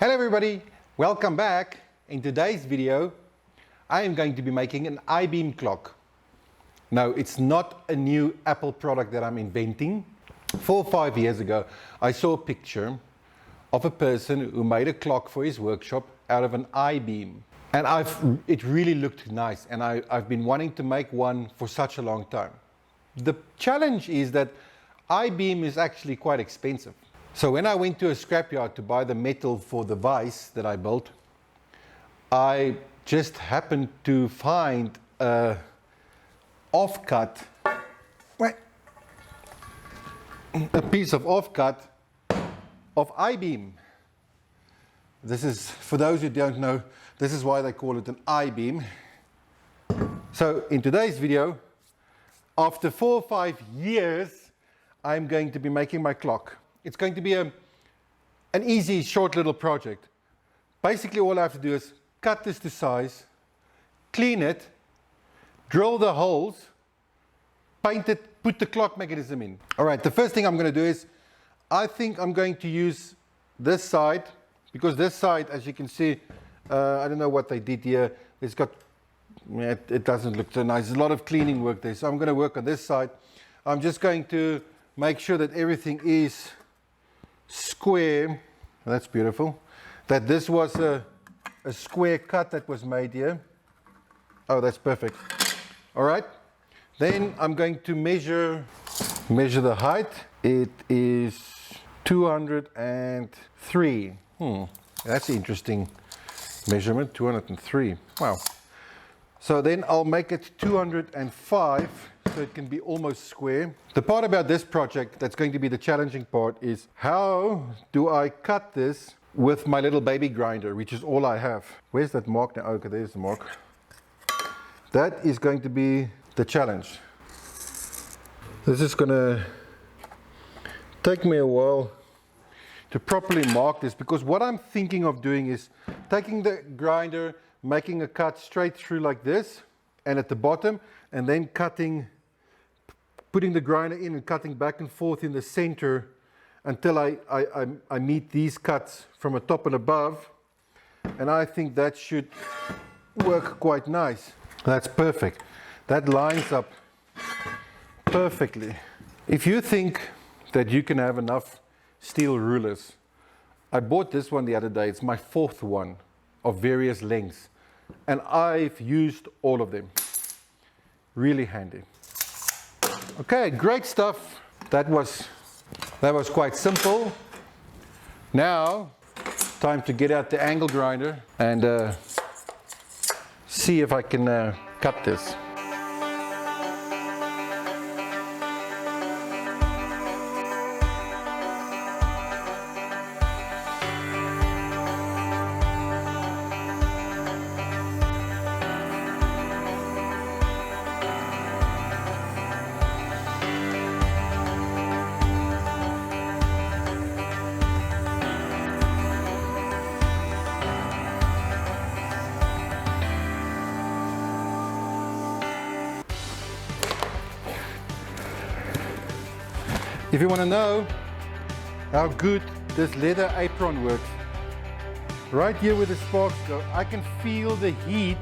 Hello everybody, welcome back. In today's video, I am going to be making an I-beam clock. No, it's not a new Apple product that I'm inventing. 4 or 5 years ago, I saw a picture of a person who made a clock for his workshop out of an I-beam. And it really looked nice, and I've been wanting to make one for such a long time. The challenge is that I-beam is actually quite expensive. So when I went to a scrapyard to buy the metal for the vise that I built, I just happened to find a offcut, a piece of offcut of I-beam. This is, for those who don't know, this is why they call it an I-beam. So in today's video, after 4 or 5 years, I'm going to be making my clock. It's going to be an easy, short little project. Basically, all I have to do is cut this to size, clean it, drill the holes, paint it, put the clock mechanism in. All right, the first thing I'm going to do is, I think I'm going to use this side, because this side, as you can see, I don't know what they did here. It's got, it doesn't look so nice. There's a lot of cleaning work there, so I'm going to work on this side. I'm just going to make sure that everything is square. That's beautiful. That this was a square cut that was made here. Oh, that's perfect. All right. Then I'm going to measure the height. It is 203. That's an interesting measurement, 203. Wow. So then I'll make it 205. So it can be almost square. The part about this project that's going to be the challenging part is how do I cut this with my little baby grinder, which is all I have. Where's that mark now? Okay, there's the mark. That is going to be the challenge. This is going to take me a while to properly mark this, because what I'm thinking of doing is taking the grinder, making a cut straight through like this and at the bottom, and then putting the grinder in and cutting back and forth in the center until I meet these cuts from the top and above. And I think that should work quite nice. That's perfect. That lines up perfectly. If you think that you can have enough steel rulers, I bought this one the other day. It's my 4th one of various lengths. And I've used all of them. Really handy. Okay, great stuff. That was quite simple. Now, time to get out the angle grinder and see if I can cut this. If you want to know how good this leather apron works, right here where the sparks go, I can feel the heat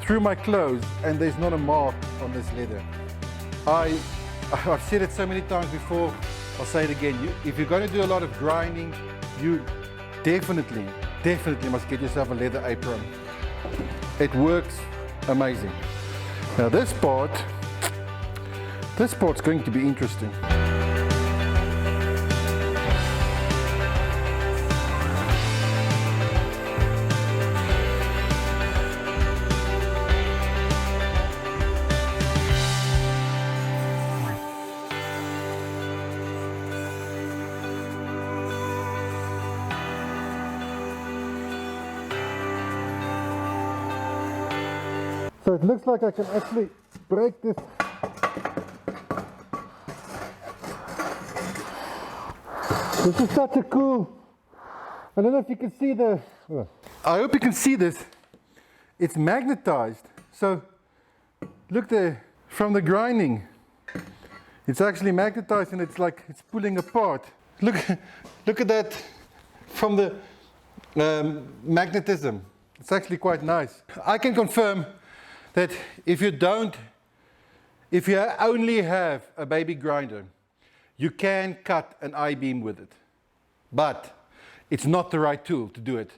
through my clothes, and there's not a mark on this leather. I've said it so many times before, I'll say it again. If you're going to do a lot of grinding, you definitely must get yourself a leather apron. It works amazing. Now this part's going to be interesting. So it looks like I can actually break this. This is such a cool, I don't know if you can see I hope you can see this. It's magnetized. So look there, from the grinding, it's actually magnetized and it's like it's pulling apart. Look at that from the magnetism. It's actually quite nice. I can confirm that if you only have a baby grinder, you can cut an I-beam with it, but it's not the right tool to do it.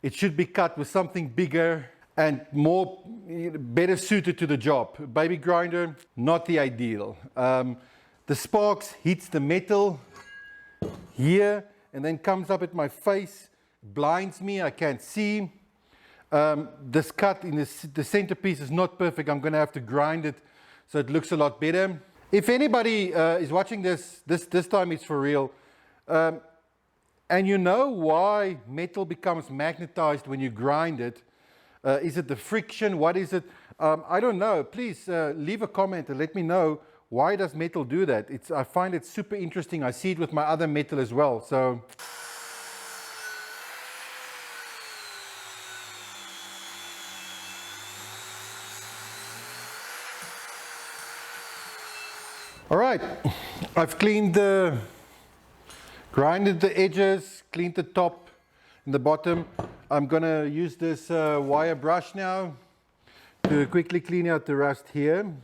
It should be cut with something bigger and better suited to the job. Baby grinder, not the ideal. The sparks hits the metal here and then comes up at my face, blinds me, I can't see. This cut in the centerpiece is not perfect. I'm going to have to grind it so it looks a lot better. If anybody is watching this time it's for real, and you know why metal becomes magnetized when you grind it, is it the friction? What is it? I don't know. Please leave a comment and let me know, why does metal do that? I find it super interesting. I see it with my other metal as well. So. All right, I've grinded the edges, cleaned the top and the bottom. I'm gonna use this wire brush now to quickly clean out the rust here.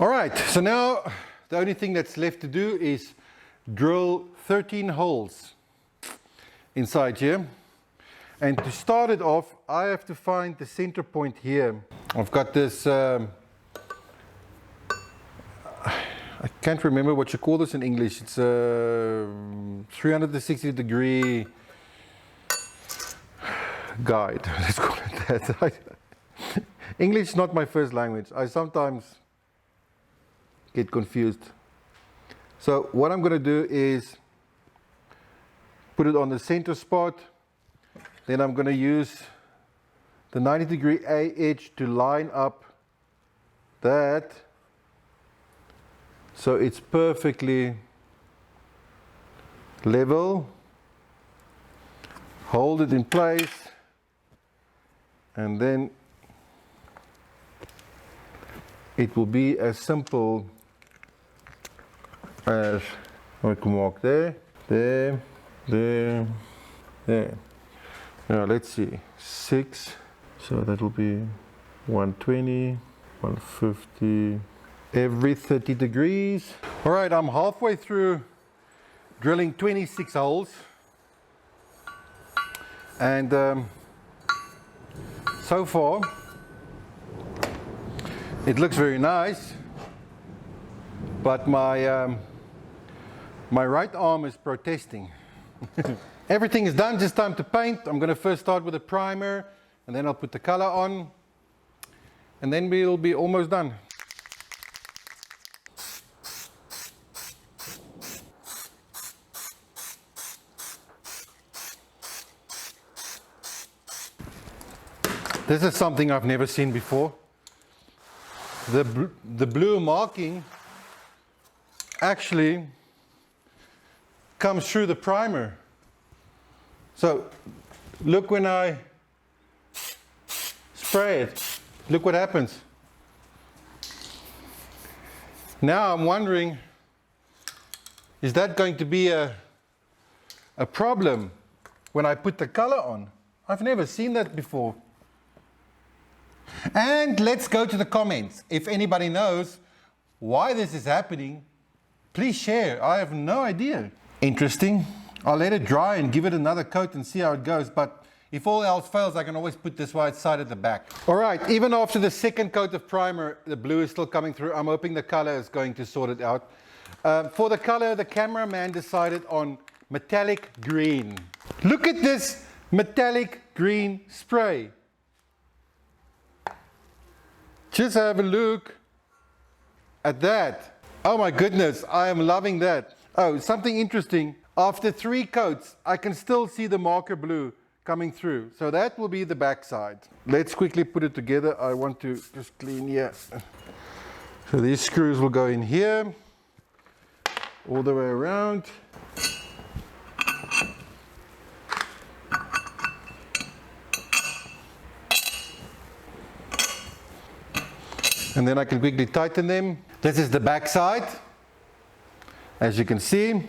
All right, so now the only thing that's left to do is drill 13 holes inside here. And to start it off, I have to find the center point here. I've got this, I can't remember what you call this in English. It's a 360-degree guide, let's call it that. English is not my first language. I sometimes get confused. So what I'm going to do is put it on the center spot. Then I'm going to use the 90-degree edge to line up that so it's perfectly level. Hold it in place and then it will be as simple as I can mark there. Now let's see, 6, so that will be 120, 150, every 30 degrees. All right, I'm halfway through drilling 26 holes. And so far, it looks very nice, but my right arm is protesting. Everything is done, just time to paint. I'm going to first start with a primer, and then I'll put the color on, and then we'll be almost done. This is something I've never seen before. The blue marking actually comes through the primer. So look, when I spray it, look what happens. Now I'm wondering, is that going to be a problem when I put the color on? I've never seen that before. And let's go to the comments. If anybody knows why this is happening, please share. I have no idea. Interesting. I'll let it dry and give it another coat and see how it goes. But if all else fails, I can always put this white side at the back. All right, even after the second coat of primer, the blue is still coming through. I'm hoping the color is going to sort it out. For the color, the cameraman decided on metallic green. Look at this metallic green spray. Just have a look at that. Oh my goodness, I am loving that. Oh, something interesting. After 3 coats, I can still see the marker blue coming through. So that will be the back side. Let's quickly put it together. I want to just clean here. So these screws will go in here, all the way around. And then I can quickly tighten them. This is the back side, as you can see.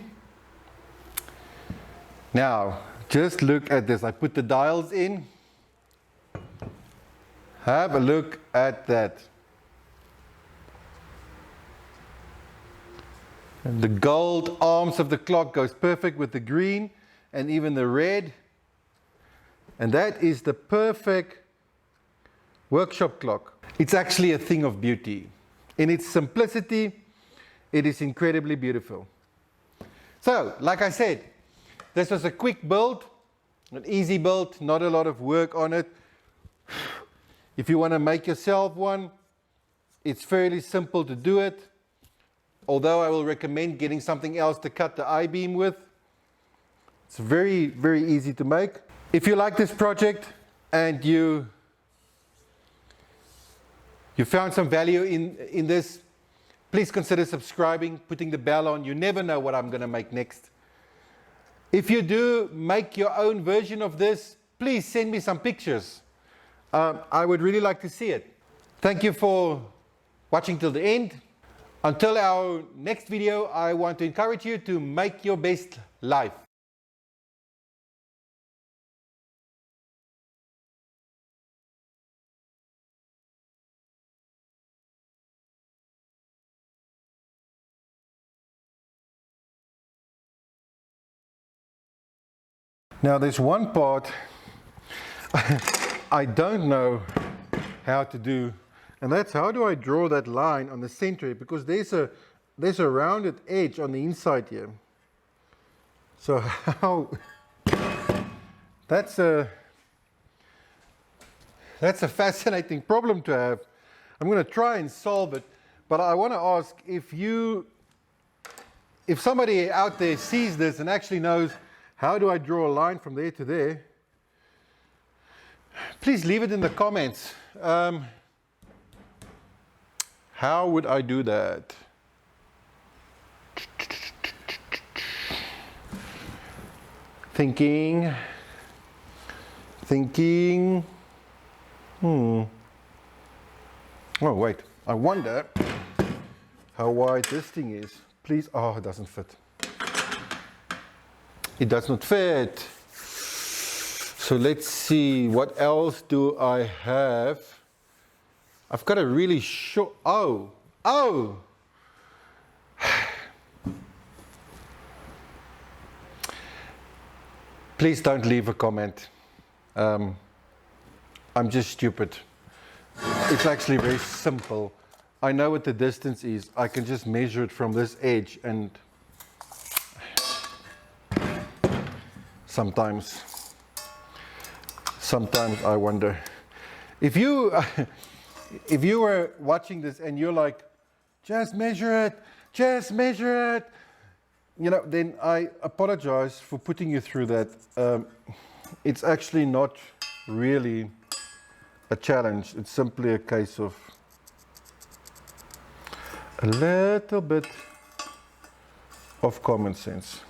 Now, just look at this. I put the dials in. Have a look at that. And the gold arms of the clock goes perfect with the green and even the red. And that is the perfect workshop clock. It's actually a thing of beauty. In its simplicity, it is incredibly beautiful. So, like I said, this was a quick build, an easy build, not a lot of work on it. If you want to make yourself one, it's fairly simple to do it. Although I will recommend getting something else to cut the I-beam with. It's very, very easy to make. If you like this project and you found some value in this, please consider subscribing, putting the bell on. You never know what I'm going to make next. If you do make your own version of this, please send me some pictures. I would really like to see it. Thank you for watching till the end. Until our next video, I want to encourage you to make your best life. Now there's one part I don't know how to do, and that's how do I draw that line on the center, because there's a rounded edge on the inside here. So how that's a fascinating problem to have. I'm going to try and solve it, but I want to ask if somebody out there sees this and actually knows how do I draw a line from there to there, please leave it in the comments. How would I do that? Thinking. Oh, wait. I wonder how wide this thing is. Please. Oh, it doesn't fit. It does not fit. So let's see, what else do I have? I've got a really short, oh! Please don't leave a comment. I'm just stupid. It's actually very simple. I know what the distance is. I can just measure it from this edge, and sometimes I wonder. If you were watching this and you're like, just measure it, then I apologize for putting you through that. It's actually not really a challenge. It's simply a case of a little bit of common sense.